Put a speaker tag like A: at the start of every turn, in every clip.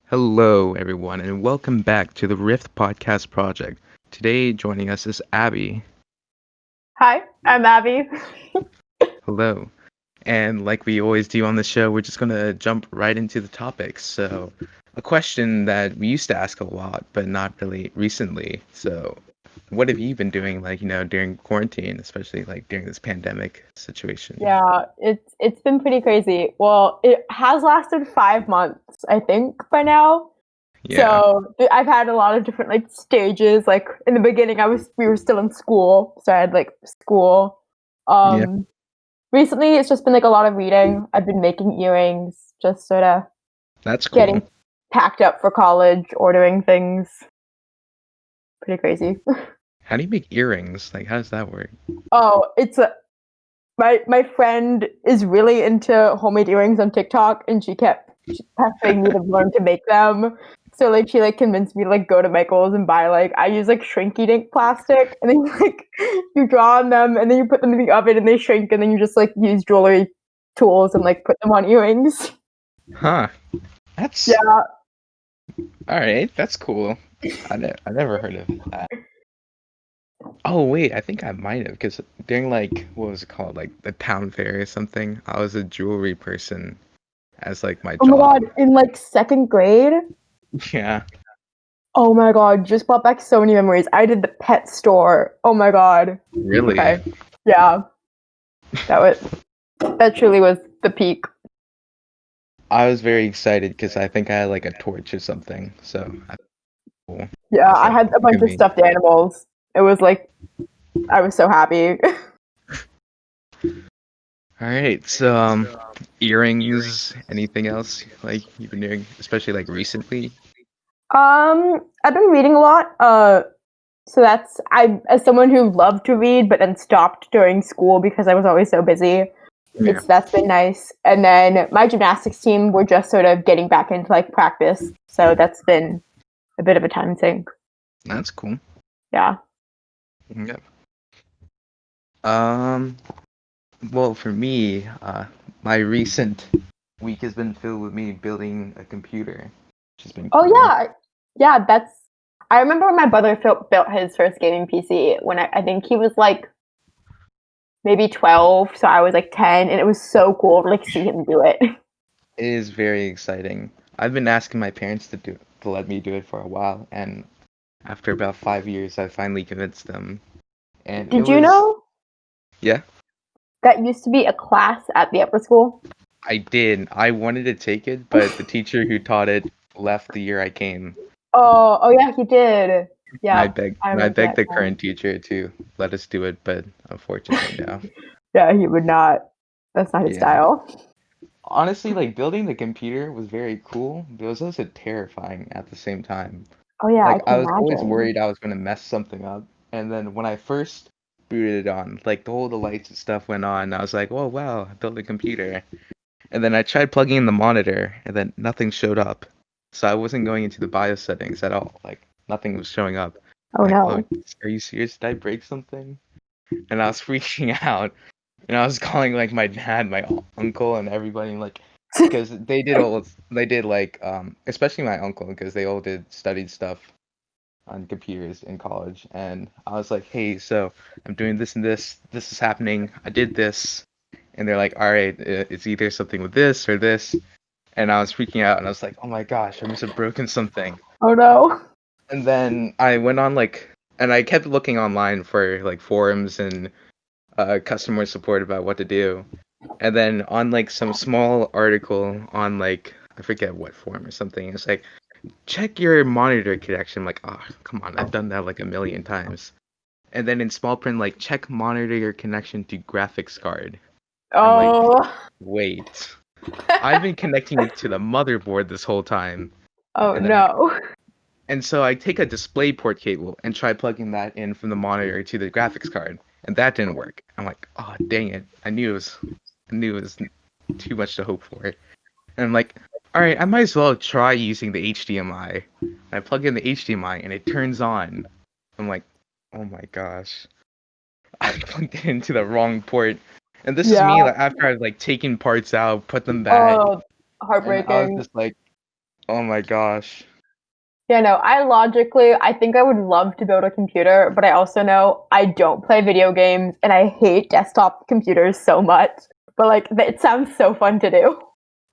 A: Hello, everyone, and welcome back to the Rift Podcast Project. Today, joining us is Abby.
B: Hi, I'm Abby.
A: Hello. And like we always do on the show, we're just going to jump right into the topics. So, a question that we used to ask a lot, but not really recently. So, what have you been doing, during quarantine, especially like during this pandemic situation?
B: Yeah, it's been pretty crazy. Well, it has lasted 5 months, I think, by now.
A: Yeah.
B: So I've had a lot of different like stages. Like in the beginning, we were still in school, so I had like school.
A: Yeah.
B: Um, Recently, it's just been like a lot of reading. I've been making earrings, just sort of
A: That's cool.
B: getting packed up for college, ordering things. Pretty crazy.
A: How do you make earrings? Like, how does that work?
B: Oh, it's a my friend is really into homemade earrings on TikTok, and she kept pestering me to learn to make them. So like she like convinced me to like go to Michael's and buy like I use like shrink ink plastic, and then like you draw on them, and then you put them in the oven, and they shrink, and then you just like use jewelry tools and like put them on earrings.
A: Huh. That's
B: Yeah.
A: all right. That's cool. I never heard of that. Oh wait, I think I might have because during like what was it called, like the town fair or something. I was a jewelry person as like my
B: Oh my
A: job.
B: god, in like second grade.
A: Yeah,
B: Oh my god, just brought back so many memories. I did the pet store. Oh my god.
A: really.
B: Okay. Yeah, that was that truly was the peak.
A: I was very excited because I think I had like a torch or something. So cool. I
B: Yeah,
A: was
B: I
A: like,
B: had a
A: look at
B: bunch of
A: me.
B: stuffed animals. It was like I was so happy.
A: All right, so earrings. Anything else like you've been doing, especially like recently?
B: I've been reading a lot. So that's I as someone who loved to read but then stopped during school because I was always so busy.
A: Yeah,
B: That's been nice. And then my gymnastics team, we're just sort of getting back into like practice. So that's been a bit of a time sink.
A: that's cool.
B: Yeah.
A: Yeah. Um. Well, for me, my recent week has been filled with me building a computer, which has been
B: Oh
A: cool.
B: yeah. Yeah, that's I remember when my brother built his first gaming PC when I think he was like maybe 12, so I was like 10, and it was so cool to like see him do it.
A: It is very exciting. I've been asking my parents to let me do it for a while, and after about 5 years, I finally convinced them. And it
B: Did you
A: was,
B: know
A: yeah,
B: that used to be a class at the upper school?
A: I did. I wanted to take it, but the teacher who taught it left the year I came.
B: Oh yeah, he did.
A: I
B: Yeah,
A: begged,
B: I
A: I
B: remember
A: begged
B: that
A: the
B: class.
A: current teacher to let us do it, but unfortunately, no.
B: Yeah, he would not. That's not his
A: Yeah.
B: style.
A: Honestly, like building the computer was very cool, but it was also terrifying at the same time.
B: Oh yeah, I
A: Like I
B: can
A: was always
B: imagine.
A: worried I was gonna mess something up, and then when I first booted it on, like the lights and stuff went on, I was like, "Oh wow, I built a computer." And then I tried plugging in the monitor, and then nothing showed up. So I wasn't going into the BIOS settings at all. Like nothing was showing up.
B: Oh
A: I'm like, "Oh,
B: no.
A: are you serious? Did I break something?" And I was freaking out. And I was calling like my dad, my uncle, and everybody like, because they did like especially my uncle because they all did studied stuff on computers in college, and I was like, hey, so I'm doing this and this is happening, I did this, and they're like, all right, it's either something with this or this, and I was freaking out, and I was like, oh my gosh, I must have broken something.
B: Oh no.
A: And then I went on like, and I kept looking online for like forums and customer support about what to do. And then on like some small article on like I forget what forum or something, it's like check your monitor connection. I'm like, oh come on, I've done that like a million times. And then in small print, like check monitor connection to graphics card. I'm like,
B: Oh.
A: wait, I've been connecting it to the motherboard this whole time.
B: Oh
A: And then
B: no.
A: and so I take a DisplayPort cable and try plugging that in from the monitor to the graphics card, and that didn't work. I'm like, oh dang it! I knew it was too much to hope for. And I'm like, all right, I might as well try using the HDMI. And I plug in the HDMI and it turns on. I'm like, oh my gosh, I plugged it into the wrong port. And this is
B: Yeah.
A: me like after I've like taken parts out, put them back,
B: Oh,
A: and I was
B: heartbreaking.
A: just like, Oh my gosh.
B: Yeah, no, I think I would love to build a computer, but I also know I don't play video games and I hate desktop computers so much. But like, it sounds so fun to do.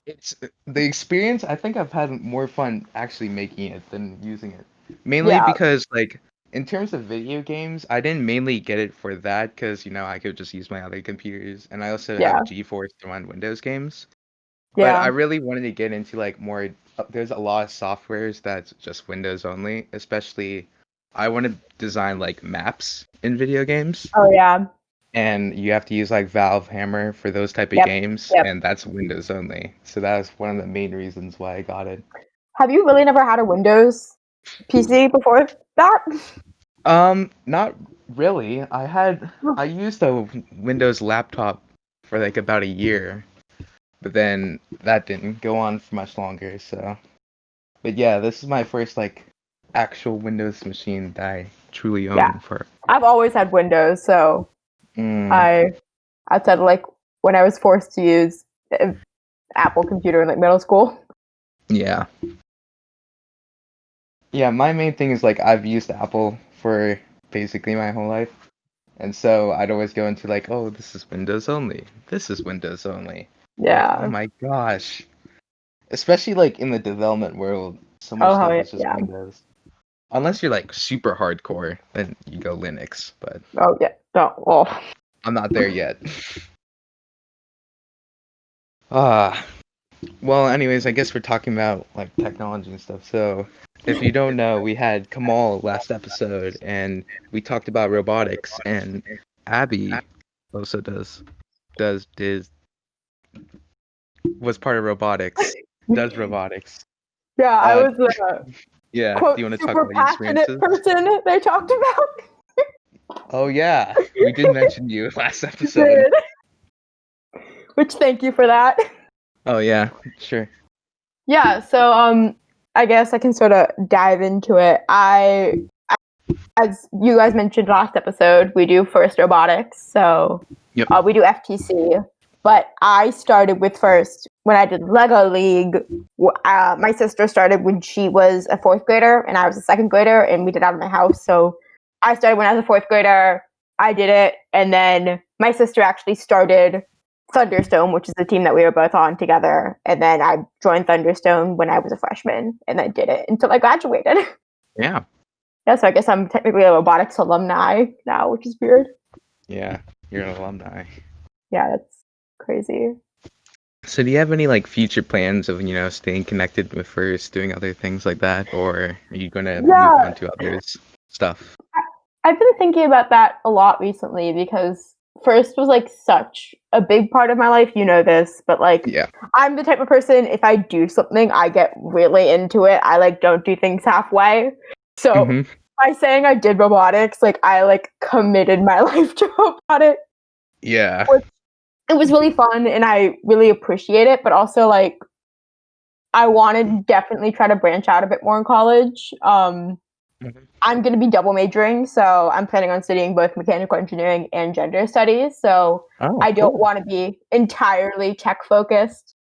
A: It's the experience. I think I've had more fun actually making it than using it. Mainly
B: Yeah,
A: because, like, in terms of video games, I didn't mainly get it for that because, I could just use my other computers, and I also
B: yeah,
A: have GeForce to run Windows games. But I
B: yeah,
A: really wanted to get into like more. There's a lot of softwares that's just Windows only. Especially, I want to design like maps in video games,
B: oh yeah,
A: and you have to use like Valve Hammer for those type of
B: yep,
A: games,
B: yep.
A: and that's Windows only. So that was one of the main reasons why I got it.
B: Have you really never had a Windows PC before that?
A: Not really. I used a Windows laptop for like about a year, but then that didn't go on for much longer. So, but yeah, this is my first like actual Windows machine that I truly
B: Yeah,
A: own for.
B: I've always had Windows, so
A: Mm,
B: I outside of like when I was forced to use an Apple computer in like middle school.
A: yeah. Yeah, my main thing is like I've used Apple for basically my whole life. And so I'd always go into like, oh, this is Windows only. This is Windows only. Like, oh
B: Yeah.
A: my gosh. Especially like in the development world, so much
B: Oh,
A: stuff is just
B: yeah.
A: Windows. Unless you're like super hardcore, then you go Linux, but
B: Oh, yeah. No. Oh,
A: I'm not there yet. Ah, well, anyways, I guess we're talking about like technology and stuff. So, if you don't know, we had Kamal last episode and we talked about robotics, and Abby also did was part of robotics, does robotics.
B: yeah. I
A: Uh,
B: was the
A: yeah, do
B: quote
A: you want to talk
B: super
A: about your
B: passionate
A: experiences?
B: person they talked about.
A: Oh yeah, we did mention you last
B: You
A: episode.
B: did. Which thank you for that.
A: Oh yeah, sure.
B: Yeah. So I guess I can sort of dive into it. As you guys mentioned last episode, we do first robotics. So
A: Yep.
B: we do FTC. But I started with first when I did Lego League. My sister started when she was a fourth grader, and I was a second grader, and we did it out of my house. So I started when I was a fourth grader. I did it, and then my sister actually started Thunderstone, which is the team that we were both on together. And then I joined Thunderstone when I was a freshman, and then did it until I graduated.
A: Yeah.
B: Yeah, so I guess I'm technically a robotics alumni now, which is weird.
A: Yeah. You're an alumni.
B: Yeah, that's crazy.
A: So do you have any like future plans of, staying connected with First, doing other things like that, or are you gonna move
B: Yeah,
A: on to others stuff?
B: I've been thinking about that a lot recently because first was like such a big part of my life. You know this, but like
A: Yeah.
B: I'm the type of person, if I do something, I get really into it. I like don't do things halfway. So
A: Mm-hmm.
B: by saying I did robotics, like I like committed my life to robotics.
A: Yeah.
B: Which it was really fun and I really appreciate it, but also like I want to definitely try to branch out a bit more in college.
A: Mhm.
B: I'm going to be double majoring, so I'm planning on studying both mechanical engineering and gender studies. So
A: Oh,
B: I don't
A: cool.
B: want to be entirely tech focused.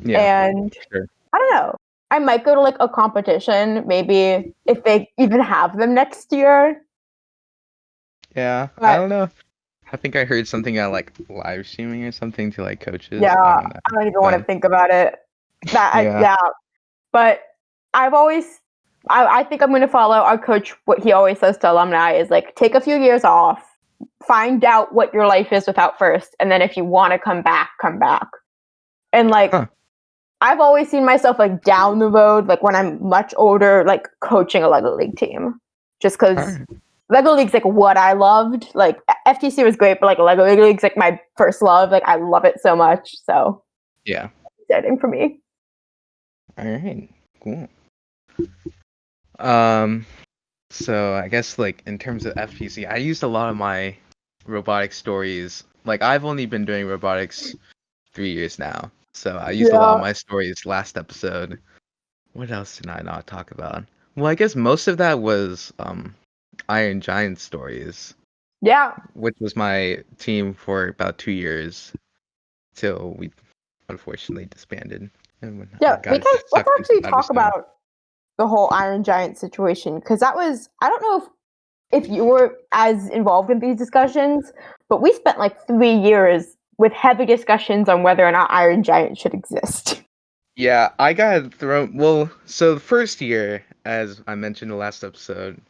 A: Yeah,
B: And
A: sure.
B: I don't know. I might go to like a competition, maybe if they even have them next year.
A: Yeah, I
B: But
A: don't know. I think I heard something about like live streaming or something to like
B: yeah,
A: coaches. I don't know.
B: I don't even want to
A: But
B: think about it.
A: yeah.
B: Yeah, but I've always, I think I'm going to follow our coach. What he always says to alumni is like, take a few years off, find out what your life is without first, and then if you want to come back, come back. And like,
A: Huh.
B: I've always seen myself like down the road, like when I'm much older, like coaching a Lego League team, just
A: All
B: because
A: right.
B: Lego League's like what I loved. Like FTC was great, but like Lego League's like my first love. Like I love it so much. So
A: Yeah.
B: exciting for me.
A: All right. Cool. Um, so I guess like in terms of FPC, I used a lot of my robotic stories. Like I've only been doing robotics 3 years now. So I used a lot of
B: Yeah.
A: my stories last episode. What else did I not talk about? Well, I guess most of that was Iron Giant stories,
B: Yeah.
A: which was my team for about 2 years till we unfortunately disbanded. and when I
B: Yeah,
A: got
B: because let's
A: sucked into
B: actually talk
A: Thunderstone.
B: about the whole Iron Giant situation because that was I don't know if you were as involved in these discussions, but we spent like 3 years with heavy discussions on whether or not Iron Giant should exist.
A: Yeah, I got thrown. Well, so the first year, as I mentioned in the last episode,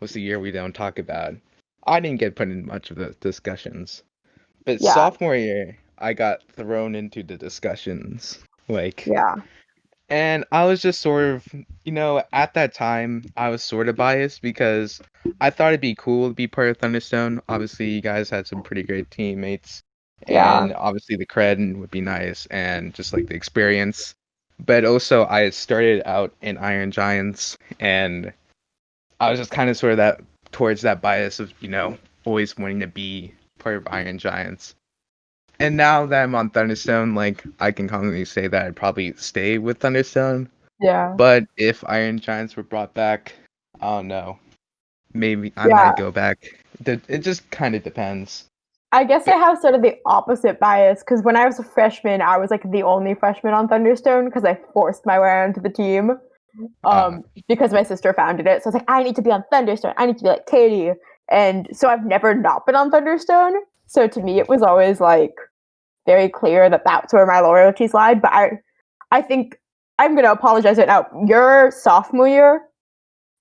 A: was the year we don't talk about. I didn't get put in much of the discussions. But
B: Yeah,
A: sophomore year, I got thrown into the discussions. Like,
B: yeah,
A: and I was just sort of, at that time, I was sort of biased because I thought it'd be cool to be part of Thunderstone. Obviously, you guys had some pretty great teammates,
B: yeah,
A: and obviously the cred would be nice and just like the experience. But also, I had started out in Iron Giants, and I was just kind of sort of that towards that bias of, always wanting to be part of Iron Giants. And now that I'm on Thunderstone, like I can confidently say that I'd probably stay with Thunderstone.
B: yeah,
A: But if Iron Giants were brought back, I don't know. Maybe I
B: yeah.
A: might go back. It just kind of depends.
B: I guess I
A: But
B: have sort of the opposite bias because when I was a freshman, I was like the only freshman on Thunderstone because I forced my way onto the team
A: uh,
B: because my sister founded it. So I was like, I need to be on Thunderstone. I need to be like Katie. And so I've never not been on Thunderstone. So to me, it was always like very clear that that's where my loyalties lied. But I think I'm going to apologize right now. Your sophomore year,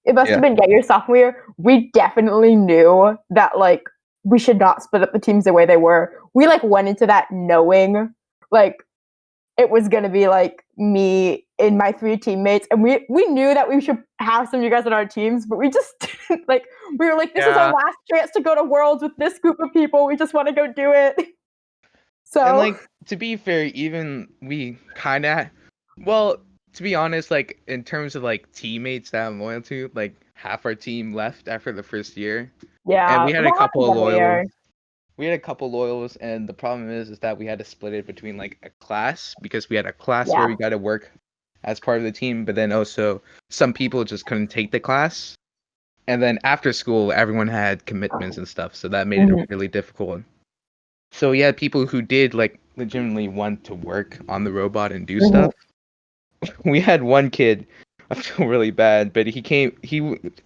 B: it must have
A: yeah,
B: been your sophomore year. We definitely knew that like we should not split up the teams the way they were. We like went into that knowing like it was gonna be like me and my three teammates, and we knew that we should have some of you guys on our teams, but we just like we were like, this is our
A: yeah.
B: last chance to go to Worlds with this group of people. We just want to go do it.
A: And
B: So
A: like to be fair, even we kind of, well, to be honest, like in terms of like teammates that I'm loyal to, like half our team left after the first year, and
B: yeah,
A: we had a
B: that
A: couple
B: happens
A: of
B: every
A: loyals.
B: year.
A: We had a couple loyals, and the problem is that we had to split it between like a class because we had a class where
B: Yeah.
A: we got to work as part of the team, but then also some people just couldn't take the class. And then after school, everyone had commitments and stuff, so that made it
B: Mhm.
A: really difficult. So we had people who did like legitimately want to work on the robot and do
B: Mhm.
A: stuff. We had one kid, I feel really bad, but he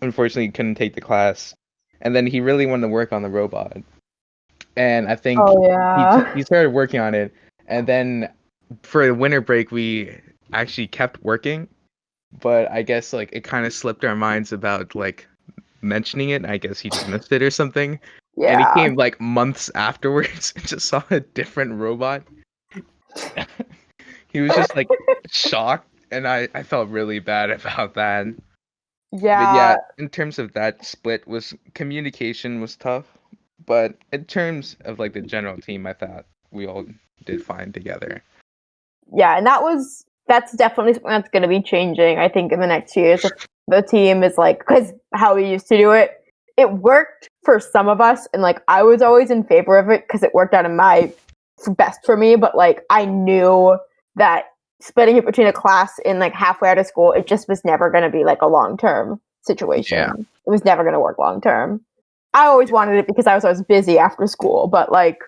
A: unfortunately couldn't take the class, and then he really wanted to work on the robot, and I think
B: Oh
A: he
B: yeah.
A: started working on it, and then for the winter break we actually kept working, but I guess like it kind of slipped our minds about like mentioning it. I guess he just missed it or something, and he
B: Yeah.
A: came like months afterwards and just saw a different robot. He was just like shocked, and I felt really bad about that. But yeah,
B: Yeah.
A: in terms of that split, was communication was tough, but in terms of like the general team, I thought we all did fine together.
B: Yeah, and that's definitely something that's going to be changing. I think in the next years, if the team is like because how we used to do it, it worked for some of us, and like I was always in favor of it because it worked out in my best for me. But like I knew that splitting it between a class and like halfway out of school, it just was never going to be like a long term
A: Yeah.
B: situation. It was never going to work long term. I always wanted it because I was always busy after school, but like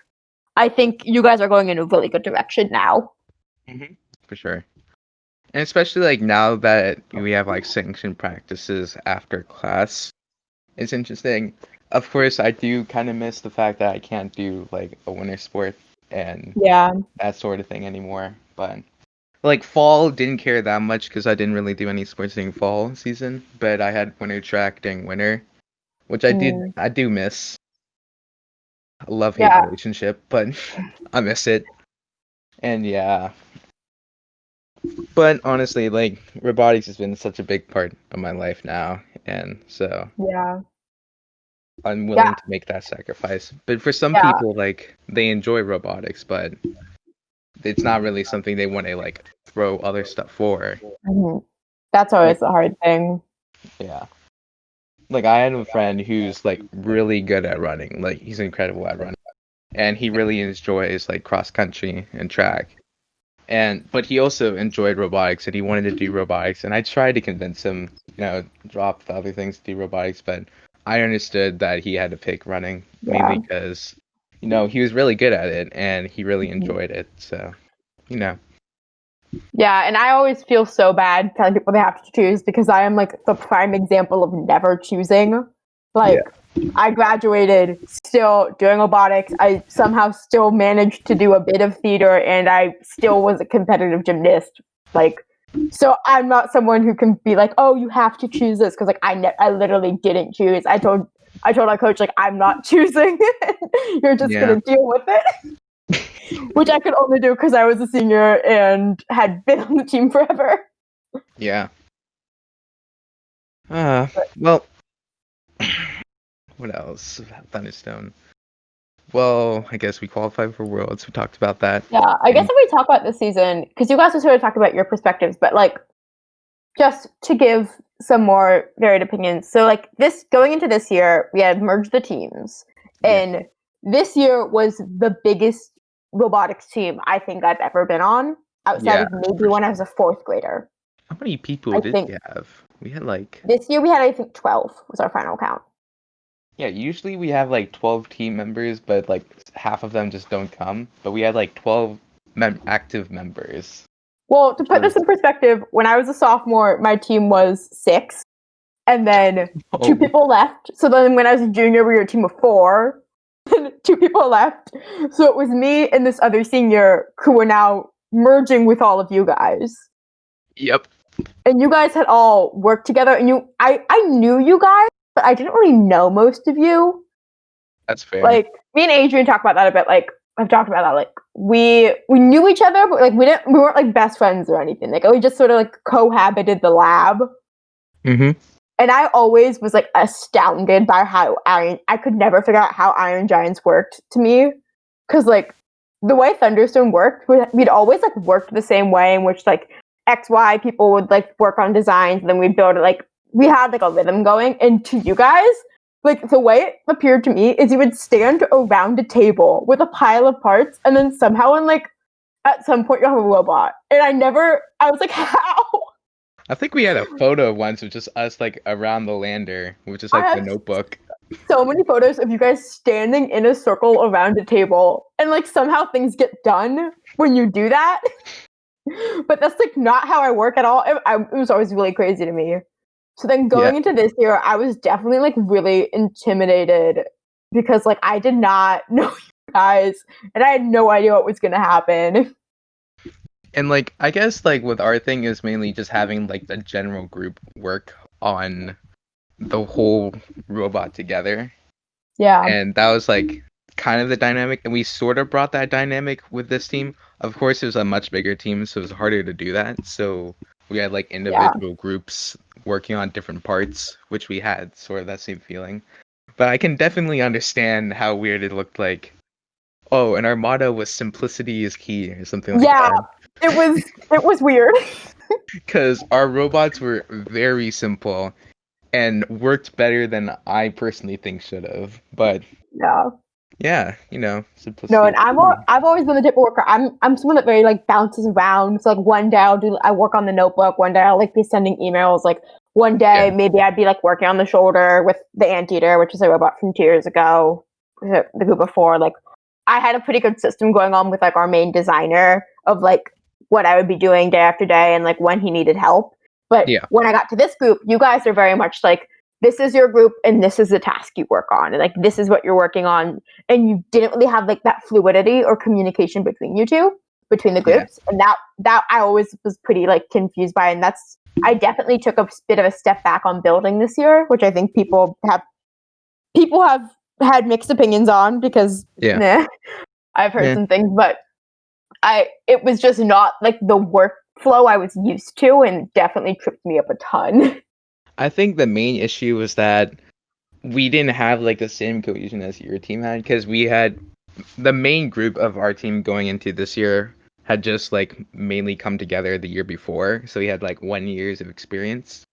B: I think you guys are going in a really good direction now.
A: Hmm. For sure. And especially like now that we have like sanctioned practices after class, it's interesting. Of course, I do kind of miss the fact that I can't do like a winter sport and
B: Yeah.
A: that sort of thing anymore. But like fall, didn't care that much because I didn't really do any sports during fall season. But I had winter track during winter, which
B: Mm.
A: I do miss. A love hate
B: Yeah.
A: relationship, but I miss it. And yeah, but honestly, like robotics has been such a big part of my life now, and so
B: Yeah.
A: I'm
B: Yeah.
A: willing to make that sacrifice. But for some
B: Yeah.
A: people, like they enjoy robotics, but it's not really something they want to like throw other stuff for.
B: Hmm. That's
A: Like
B: always the hard thing.
A: yeah, like I had a friend who's like really good at running. Like he's incredible at running, and he really enjoys like cross country and track. And but he also enjoyed robotics and he wanted to do robotics. And I tried to convince him, drop the other things to do robotics, but I understood that he had to pick running mainly
B: Yeah.
A: because, he was really good at it and he really
B: Mhm.
A: enjoyed it. So, you know,
B: Yeah, and I always feel so bad telling people they have to choose because I am like the prime example of never choosing. Like, I graduated still doing robotics. I somehow still managed to do a bit of theater, and I still was a competitive gymnast. Like, so I'm not someone who can be like, "Oh, you have to choose this," because like I literally didn't choose. I told our coach like I'm not choosing. You're just
A: Yeah.
B: gonna deal with it. Which I could only do because I was a senior and had been on the team forever.
A: Yeah. Well, what else about Thunderstone? Well, I guess we qualified for Worlds. We talked about that.
B: Yeah, I guess
A: And
B: if we talk about this season, because you guys have sort of talked about your perspectives, but like just to give some more varied opinions. So like this going into this year, we had merged the teams,
A: yeah.
B: and this year was the biggest robotics team I think I've ever been on, outside
A: Yeah,
B: of maybe
A: for
B: when I
A: sure.
B: was a fourth grader.
A: How many people
B: I
A: did
B: think
A: we have? We had like,
B: this year we had I think 12 was our final count.
A: yeah, usually we have like 12 team members, but like half of them just don't come. But we had like 12 active members,
B: Well, to
A: which
B: put this
A: was,
B: in perspective, when I was a sophomore, my team was 6, and then 2
A: oh,
B: people left. So then when I was a junior, we were a team of 4, and 2 people left. So it was me and this other senior who were now merging with all of you guys.
A: yep,
B: And you guys had all worked together, and I knew you guys, but I didn't really know most of you.
A: that's fair.
B: Like me and Adrian talk about that a bit. Like I've talked about that. Like we knew each other, but like we weren't like best friends or anything. Like we just sort of like cohabited the lab.
A: Mm-hmm.
B: And I always was like astounded by how I could never figure out how Iron Giants worked to me, because like the way Thunderstone worked, we'd always like worked the same way, in which like XY people would like work on designs, and then we'd build it. Like we had like a rhythm going. And to you guys, like the way it appeared to me is you would stand around a table with a pile of parts, and then somehow in like at some point you have a robot. And I was like, how?
A: I think we had a photo once of just us like around the lander, which is
B: I
A: like the
B: have
A: notebook.
B: so many photos of you guys standing in a circle around a table, and like somehow things get done when you do that. But that's like not how I work at all. It was always really crazy to me. So then
A: Yeah.
B: going into this year, I was definitely like really intimidated because like I did not know you guys, and I had no idea what was going to happen.
A: And like I guess like with our thing is mainly just having like the general group work on the whole robot together.
B: Yeah.
A: And that was like kind of the dynamic, and we sort of brought that dynamic with this team. Of course, it was a much bigger team, so it was harder to do that. So we had like
B: Yeah.
A: individual groups working on different parts, which we had sort of that same feeling. But I can definitely understand how weird it looked like. Oh, and our motto was simplicity is key, or something like
B: Yeah.
A: that.
B: It was weird.
A: Because our robots were very simple and worked better than I personally think should have. But
B: Yeah.
A: yeah,
B: No,
A: simplicity
B: and
A: is key.
B: I've always been the type of worker. I'm someone that very like bounces around. So like one day I work on the notebook. One day I'll like be sending emails. Like one day
A: Yeah.
B: maybe I'd be like working on the shoulder with the Anteater, which is a robot from 2 years ago, the group before. Like I had a pretty good system going on with like our main designer of like what I would be doing day after day and like when he needed help. But
A: Yeah.
B: when I got to this group, you guys are very much like this is your group and this is the task you work on, and like this is what you're working on, and you didn't really have like that fluidity or communication between you two, between the
A: Yeah.
B: groups, and that I always was pretty like confused by, and that's I definitely took a bit of a step back on building this year, which I think people have had mixed opinions on because
A: Yeah.
B: I've heard
A: Yeah.
B: some things, but it was just not like the workflow I was used to, and definitely tripped me up a ton.
A: I think the main issue was that we didn't have like the same cohesion as your team had, because we had the main group of our team going into this year had just like mainly come together the year before, so we had like 1 years of experience.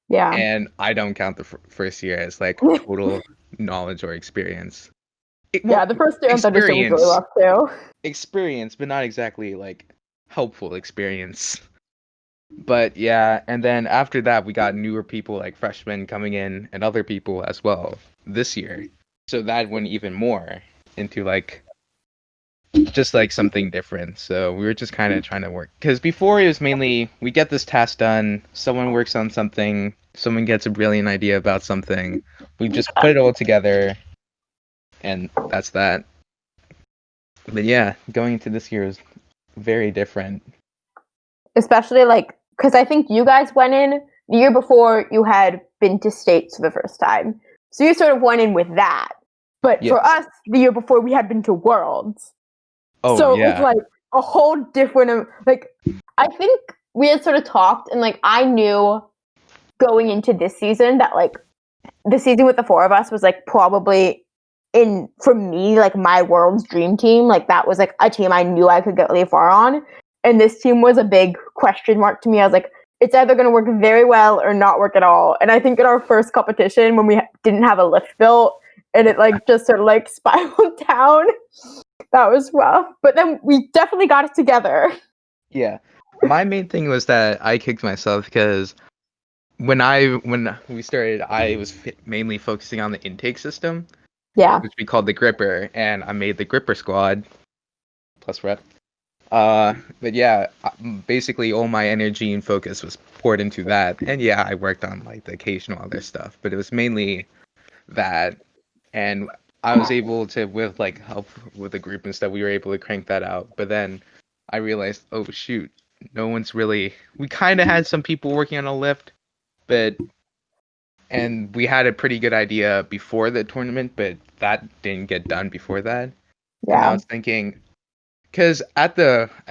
B: Yeah.
A: And I don't count the first year as like total knowledge or experience.
B: Yeah,
A: Well,
B: the first day on Thunderstorm was really
A: experience,
B: rough too.
A: but not exactly like helpful experience. But yeah, and then after that, we got newer people like freshmen coming in and other people as well this year. So that went even more into like just like something different. So we were just kind of trying to work because before it was mainly we get this task done, someone works on something, someone gets a brilliant idea about something, we just put it all together, and that's that. But yeah, going into this year is very different.
B: Especially like, because I think you guys went in the year before you had been to States for the first time. So you sort of went in with that. But for
A: Yes.
B: us, the year before we had been to Worlds.
A: Oh
B: So it was
A: yeah.
B: like a whole different, like, I think we had sort of talked, and like, I knew going into this season that like the season with the four of us was like probably in, for me, like my world's dream team. Like that was like a team I knew I could get really far on. And this team was a big question mark to me. I was like, it's either going to work very well or not work at all. And I think in our first competition, when we didn't have a lift built and it like just sort of like spiraled down, that was rough. But then we definitely got it together.
A: Yeah. My main thing was that I kicked myself because when we started, I was mainly focusing on the intake system,
B: Yeah.
A: which we called the gripper, and I made the gripper squad plus rep. But yeah, basically all my energy and focus was poured into that, and yeah, I worked on like the occasional other stuff, but it was mainly that, and I was able to, with like help with the group and stuff, we were able to crank that out. But then I realized, oh shoot, no one's really. We kind of had some people working on a lift, but and we had a pretty good idea before the tournament, but that didn't get done before that. And I
B: Yeah.
A: was thinking, because I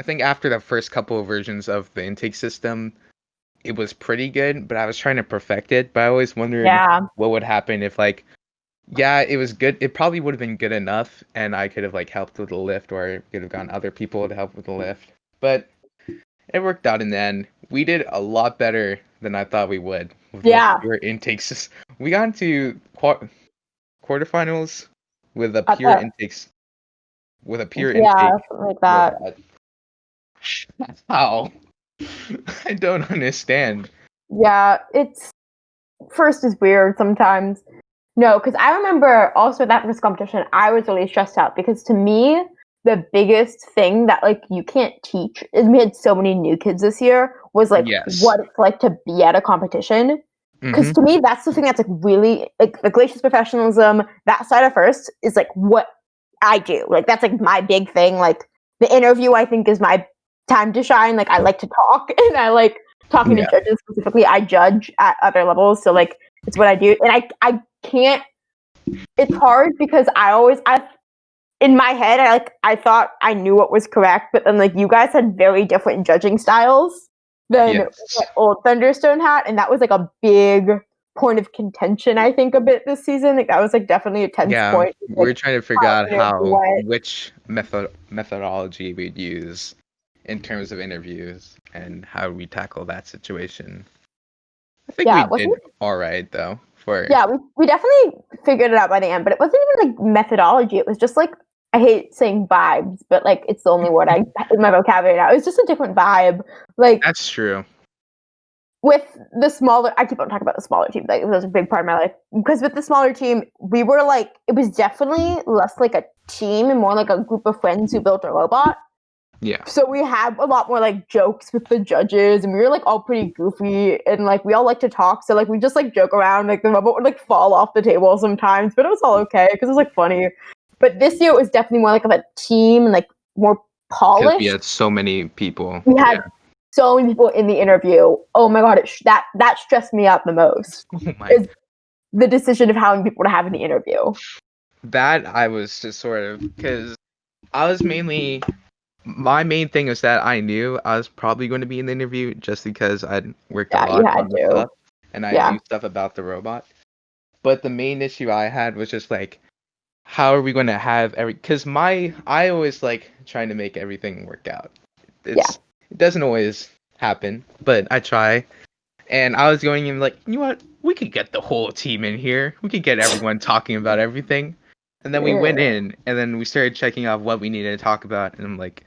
A: think after the first couple of versions of the intake system, it was pretty good, but I was trying to perfect it. But I always wondered
B: Yeah.
A: what would happen if, like, yeah, it was good. It probably would have been good enough, and I could have like helped with the lift, or could have gotten other people to help with the lift. But it worked out in the end. We did a lot better than I thought we would with the
B: Yeah.
A: pure intakes. We got into quarterfinals with a
B: At
A: pure
B: the,
A: intakes with a pure
B: yeah,
A: intake
B: something like that.
A: robot. How? I don't understand.
B: Yeah, it's first is weird sometimes. No, because I remember also that first competition, I was really stressed out because to me, the biggest thing that like you can't teach is we had so many new kids this year was like
A: Yes.
B: what it's like to be at a competition. Because
A: Mm-hmm.
B: to me, that's the thing that's like really like the Glacius professionalism. That side of first is like what I do. Like that's like my big thing. Like the interview, I think, is my time to shine. Like I like to talk, and I like talking to
A: Yeah.
B: judges specifically. I judge at other levels, so like it's what I do, and I can't. It's hard because I in my head I thought I knew what was correct, but then like you guys had very different judging styles than what
A: Yes.
B: old Thunderstone had, and that was like a big point of contention I think a bit this season. Like that was like definitely a tense
A: Yeah,
B: point.
A: we're
B: Like
A: trying to figure
B: how
A: out
B: interview
A: how
B: went.
A: which methodology we'd use in terms of interviews and how we tackle that situation. I think
B: Yeah,
A: we
B: it wasn't.
A: did all right though. For
B: Yeah, we definitely figured it out by the end, but it wasn't even like methodology. It was just like I hate saying vibes, but like it's the only word I in my vocabulary now. It was just a different vibe. Like
A: that's true.
B: with the smaller, I keep on talking about the smaller team. Like it was a big part of my life because with the smaller team, we were like it was definitely less like a team and more like a group of friends who built a robot.
A: Yeah.
B: So we had a lot more like jokes with the judges, and we were like all pretty goofy, and like we all like to talk. So like we just like joke around, like the robot would like fall off the table sometimes, but it was all okay because it was like funny. But this year it was definitely more like of a team and like more
A: Because we
B: polished.
A: had so many people.
B: We had
A: Yeah.
B: so many people in the interview. Oh my god, that stressed me out the most.
A: Oh my.
B: Is the decision of how many people to have in the interview.
A: That I was just sort of because I was mainly my main thing was that I knew I was probably going to be in the interview just because I'd worked a
B: Yeah, you
A: lot
B: had
A: on the
B: to.
A: stuff and I
B: Yeah,
A: knew stuff about the robot. But the main issue I had was just like, how are we going to have because I always like trying to make everything work out.
B: yeah,
A: It doesn't always happen, but I try. And I was going in like, you know what? We could get the whole team in here. We could get everyone talking about everything. And then we went
B: yeah.
A: in, and then we started checking off what we needed to talk about. And I'm like,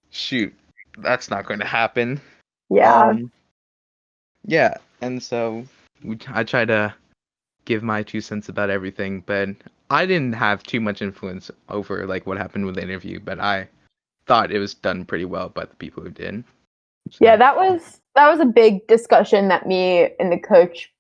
A: shoot, that's not going to happen.
B: Yeah.
A: Um, yeah. And so I try to give my 2 cents about everything, but I didn't have too much influence over like what happened with the interview, but I thought it was done pretty well by the people who did. So.
B: Yeah, that was a big discussion that me and the coach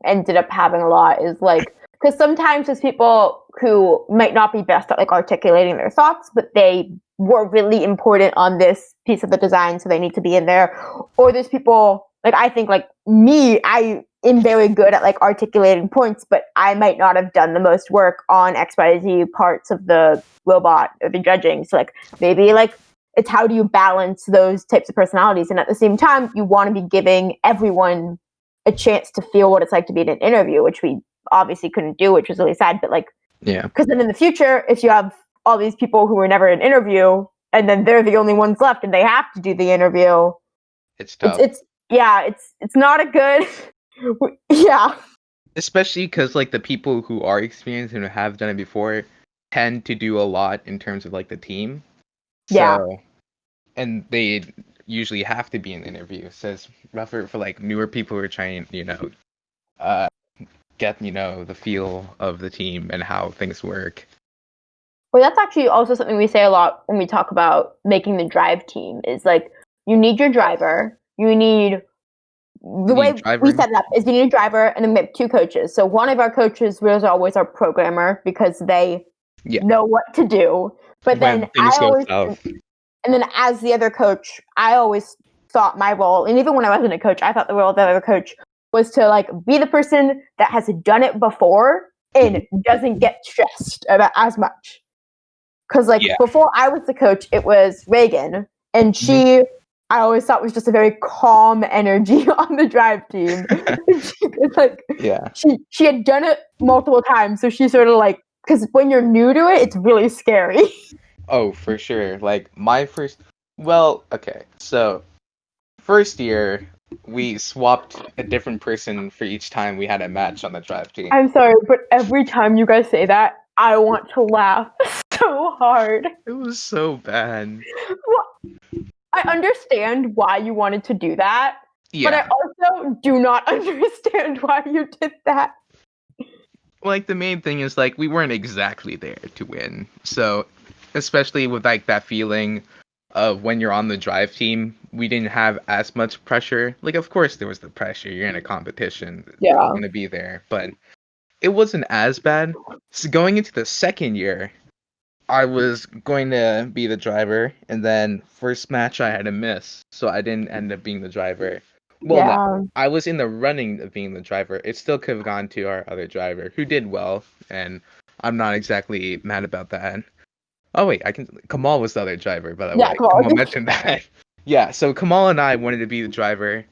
B: ended up having a lot. Is like, because sometimes there's people who might not be best at like articulating their thoughts, but they were really important on this piece of the design, so they need to be in there. Or there's people like, I think like me, I am very good at like articulating points, but I might not have done the most work on X, Y, Z parts of the robot or the judging. So like maybe like it's how do you balance those types of personalities, and at the same time you want to be giving everyone a chance to feel what it's like to be in an interview, which we obviously couldn't do, which was really sad. But like,
A: yeah,
B: because then in the future, if you have all these people who were never in an interview and then they're the only ones left and they have to do the interview,
A: it's tough.
B: It's not a good yeah.
A: Especially because like the people who are experienced and who have done it before tend to do a lot in terms of like the team.
B: Yeah.
A: So, and they usually have to be in the interview. So it's rougher for like newer people who are trying, uh, get the feel of the team and how things work.
B: Well, that's actually also something we say a lot when we talk about making the drive team. Is like you need your driver, you need the way we set it up is you need a driver and then we have two coaches. So one of our coaches was always our programmer because they know what to do. But
A: when
B: then
A: things go south.
B: And then as the other coach, I always thought my role, and even when I wasn't a coach, I thought the role of the other coach was to like be the person that has done it before and doesn't get stressed about as much. Because like before I was the coach, it was Reagan, and she I always thought was just a very calm energy on the drive team. It's like she had done it multiple times, so she sort of like, because when you're new to it, it's really scary.
A: Oh, for sure. Like my first year we swapped a different person for each time we had a match on the drive team.
B: I'm sorry, but every time you guys say that, I want to laugh so hard.
A: It was so bad.
B: Well, I understand why you wanted to do that, but I also do not understand why you did that.
A: Like the main thing is like we weren't exactly there to win. So, especially with like that feeling of when you're on the drive team, we didn't have as much pressure. Like of course there was the pressure. You're in a competition.
B: Yeah.
A: You're going to be there, but it wasn't as bad. So going into the second year, I was going to be the driver, and then first match I had a miss, so I didn't end up being the driver. Well, no, I was in the running of being the driver. It still could have gone to our other driver, who did well, and I'm not exactly mad about that. Oh wait, Kamal was the other driver, by the way. Kamal mentioned that. Yeah, so Kamal and I wanted to be the driver,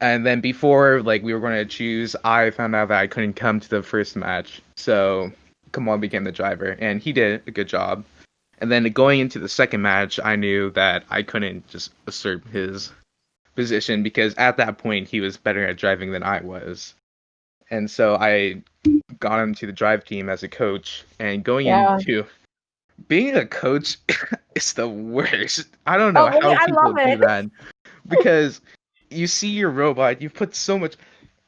A: and then before like we were going to choose, I found out that I couldn't come to the first match, so Kamal became the driver, and he did a good job. And then going into the second match, I knew that I couldn't just usurp his position because at that point he was better at driving than I was. And so I got him to the drive team as a coach, and going into being a coach is the worst. I don't know how people do that because you see your robot, you put so much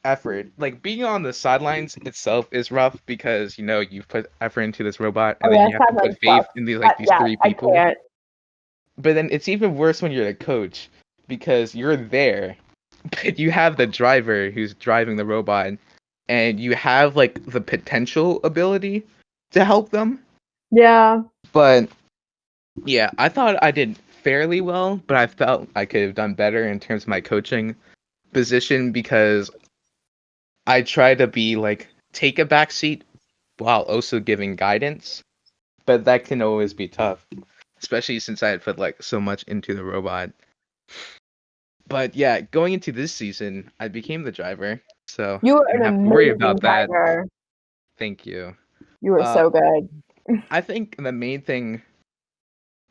A: effort. Like being on the sidelines itself is rough because you've put effort into this robot and then you have to put faith in these three people. But then it's even worse when you're a coach because you're there, but you have the driver who's driving the robot, and you have like the potential ability to help them.
B: Yeah.
A: But yeah, I thought I did fairly well, but I felt I could have done better in terms of my coaching position because I try to be like take a back seat while also giving guidance, but that can always be tough, especially since I had put like so much into the robot. But yeah, going into this season, I became the driver, so
B: you were
A: I didn't have to worry about that. Thank you.
B: You were so good.
A: I think the main thing,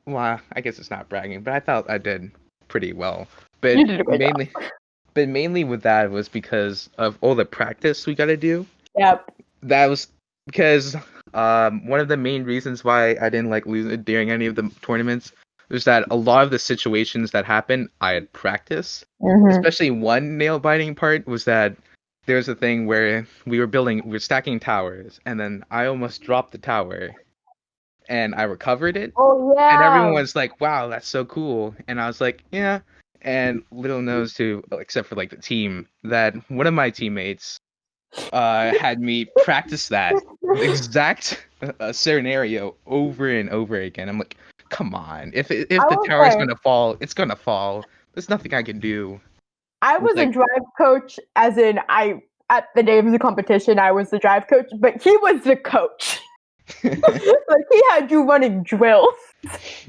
A: well, I guess it's not bragging, but I thought I did pretty well. But
B: you did a great job.
A: But mainly with that was because of all the practice we got to do.
B: Yep.
A: That was because one of the main reasons why I didn't like lose it during any of the tournaments was that a lot of the situations that happened, I had practiced. Mm-hmm. Especially one nail biting part was that there was a thing where we were stacking towers, and then I almost dropped the tower, and I recovered it,
B: Oh
A: and
B: yeah.
A: everyone was like, "Wow, that's so cool," and I was like, "Yeah." And little knows to, except for like the team, that one of my teammates had me practice that exact scenario over and over again. I'm like, come on,
B: I
A: if the
B: will
A: tower is
B: say
A: gonna fall, it's gonna fall. There's nothing I can do.
B: I
A: It's
B: was a
A: like,
B: drive coach, as in I at the day of the competition I was the drive coach, but he was the coach. Like he had you running drills.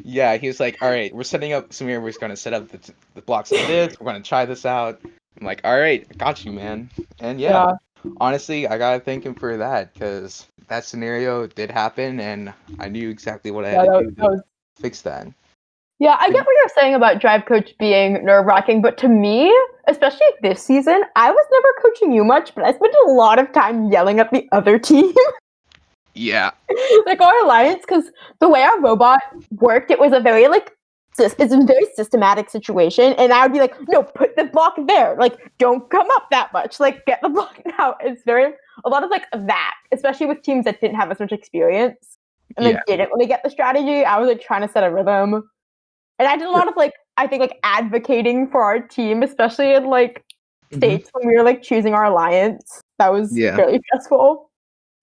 A: yeah, he was like, all right, we're setting up. Samir, we're gonna set up the blocks like this. We're gonna try this out. I'm like, all right, I got you, man. And yeah,
B: Yeah.
A: honestly, I gotta thank him for that because that scenario did happen, and I knew exactly what I had
B: Yeah,
A: to
B: that,
A: do
B: that
A: to
B: was
A: fix that.
B: Yeah, I
A: But
B: get what you're saying about drive coach being nerve wracking, but to me, especially this season, I was never coaching you much, but I spent a lot of time yelling at the other team,
A: yeah,
B: like our alliance, because the way our robot worked, it was a very it's a very systematic situation, and I would be like, no, put the block there, like don't come up that much, like get the block out. It's very a lot of like that, especially with teams that didn't have as much experience and
A: yeah.
B: like didn't really get the strategy. I was like trying to set a rhythm. And I did a lot of I think advocating for our team, especially in
A: Hmm.
B: states when we were choosing our alliance. That was
A: Yeah.
B: fairly stressful.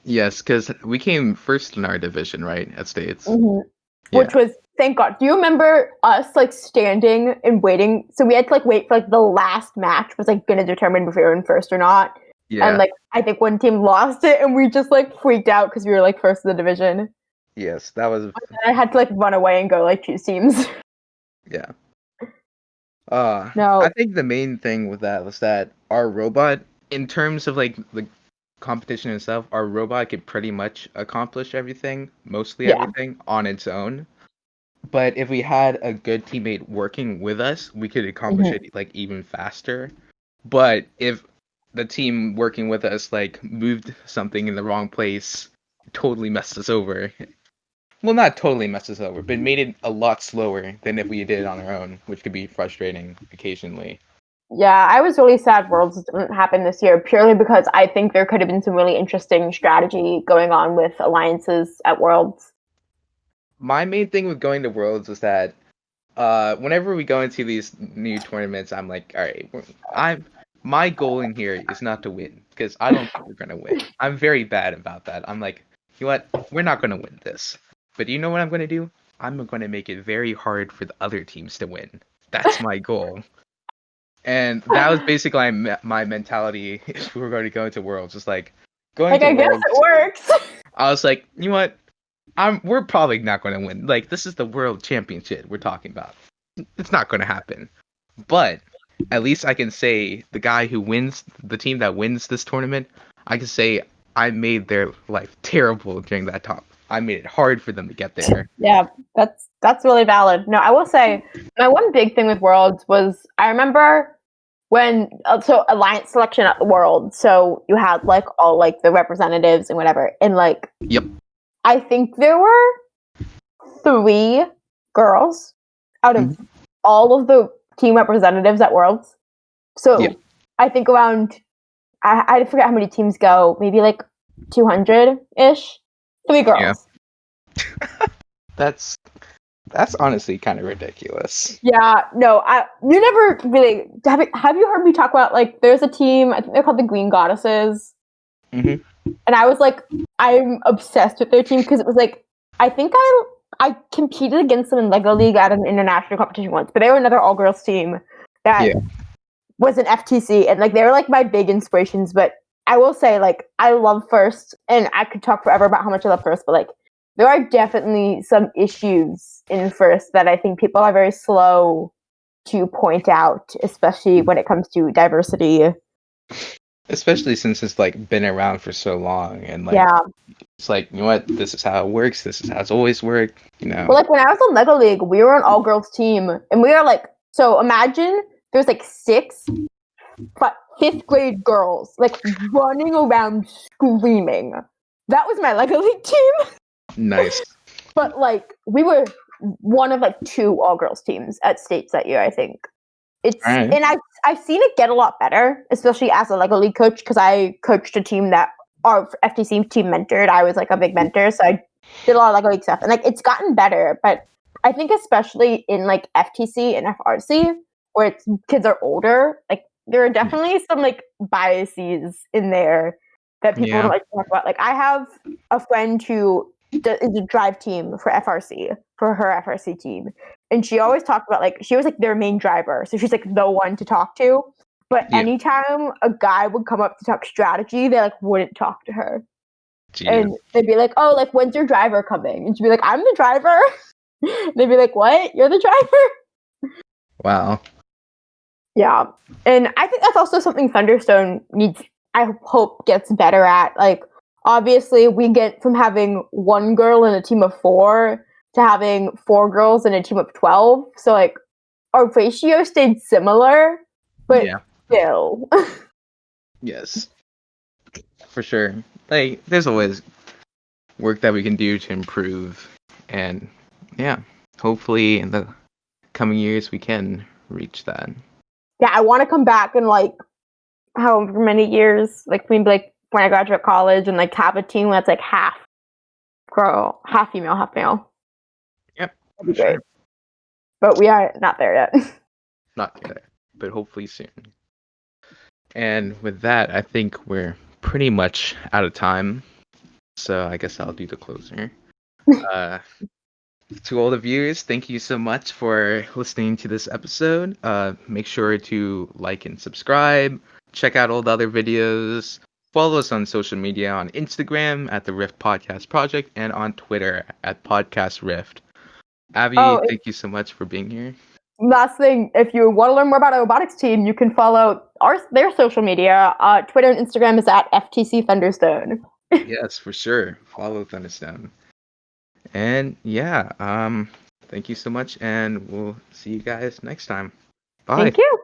A: Yes, because we came first in our division, right, at States.
B: hmm Which
A: Yeah.
B: was thank God. Do you remember us standing and waiting? So we had to wait for the last match was going to determine if we were in first or not. And
A: Yeah.
B: I think one team lost it, and we just freaked out because we were first in the division.
A: Yes, that was.
B: And I had to run away and go choose teams.
A: Yeah. I
B: No.
A: think the main thing with that was that our robot, in terms of the competition itself, our robot could pretty much accomplish everything, mostly
B: Yeah.
A: everything, on its own. But if we had a good teammate working with us, we could accomplish
B: hmm
A: it even faster. But if the team working with us moved something in the wrong place, totally messed us over. Well, not totally messed us over, but made it a lot slower than if we did it on our own, which could be frustrating occasionally.
B: Yeah, I was really sad Worlds didn't happen this year purely because I think there could have been some really interesting strategy going on with alliances at Worlds.
A: My main thing with going to Worlds is that whenever we go into these new tournaments, I'm like, all right, my goal in here is not to win because I don't think we're gonna win. I'm very bad about that. I'm like, you know what? We're not gonna win this. But you know what I'm gonna do? I'm gonna make it very hard for the other teams to win. That's my goal. And that was basically my mentality if we were going to go into Worlds. Just going to
B: I guess it
A: Worlds,
B: works.
A: I was like, you know what? We're probably not going to win. This is the World Championship we're talking about. It's not going to happen. But at least I can say the team that wins this tournament, I can say I made their life terrible during that top. I made it hard for them to get there.
B: Yeah, that's really valid. No, I will say my one big thing with Worlds was I remember when so alliance selection at the World. So you had all the representatives and whatever, and
A: Yep.
B: I think there were 3 girls out of all of the team representatives at Worlds.
A: Yeah.
B: So I think around I forget how many teams go, maybe 200-ish. 3
A: Yeah.
B: girls.
A: That's honestly kind of ridiculous.
B: Yeah, no, you never really have you heard me talk about there's a team, I think they're called the Green Goddesses.
A: Hmm.
B: And I was I'm obsessed with their team because it was I think I competed against them in Lego League at an international competition once, but they were another all girls team that
A: Yeah.
B: was an FTC, and they were my big inspirations. But I will say I love First, and I could talk forever about how much I love First, but there are definitely some issues in First that I think people are very slow to point out, especially when it comes to diversity.
A: Especially since it's been around for so long and
B: Yeah.
A: it's you know what, this is how it works, this is how it's always worked, you know.
B: Well, when I was on Lego League, we were an all girls team, and we were so imagine there's 6 fifth grade girls running around screaming. That was my Lego League team.
A: Nice.
B: But we were one of 2 all girls teams at States that year, I think.
A: Alright.
B: and I've seen it get a lot better, especially as a league coach, because I coached a team that our FTC team mentored. I was like a big mentor, so I did a lot of league stuff, and like it's gotten better. But I think especially in like FTC and FRC, where it's kids are older, like there are definitely some like biases in there that people don't like to talk about. Like I have a friend who is a drive team for FRC, for her FRC team, and she always talked about like she was like their main driver, so she's like the one to talk to. But
A: Yeah.
B: anytime a guy would come up to talk strategy, they like wouldn't talk to her,
A: Jeez.
B: and they'd be like, "Oh, like when's your driver coming?" And she'd be like, "I'm the driver." They'd be like, "What? You're the driver?"
A: Wow.
B: Yeah, and I think that's also something Thunderstone needs. I hope gets better at. Like, obviously, we get from having one girl in a team of 4 to having 4 girls in a team of 12. So, like, our ratio stayed similar, but still.
A: Yes. For sure. Like, there's always work that we can do to improve, and yeah, hopefully in the coming years we can reach that.
B: Yeah, I want to come back in like however many years, like maybe like when I graduate college, and like have a team that's like half girl, half female, half male.
A: Yep.
B: That'd be great. But we are not there yet.
A: Not yet, but hopefully soon. And with that, I think we're pretty much out of time. So I guess I'll do the closer. To all the viewers, thank you so much for listening to this episode. Make sure to like and subscribe. Check out all the other videos. Follow us on social media on Instagram at the Rift Podcast Project and on Twitter at Podcast Rift. Abby, thank you so much for being here.
B: Last thing, if you want to learn more about our robotics team, you can follow their social media. Twitter and Instagram is at FTC Thunderstone.
A: Yes, for sure. Follow Thunderstone. And yeah, thank you so much, and we'll see you guys next time. Bye.
B: Thank you.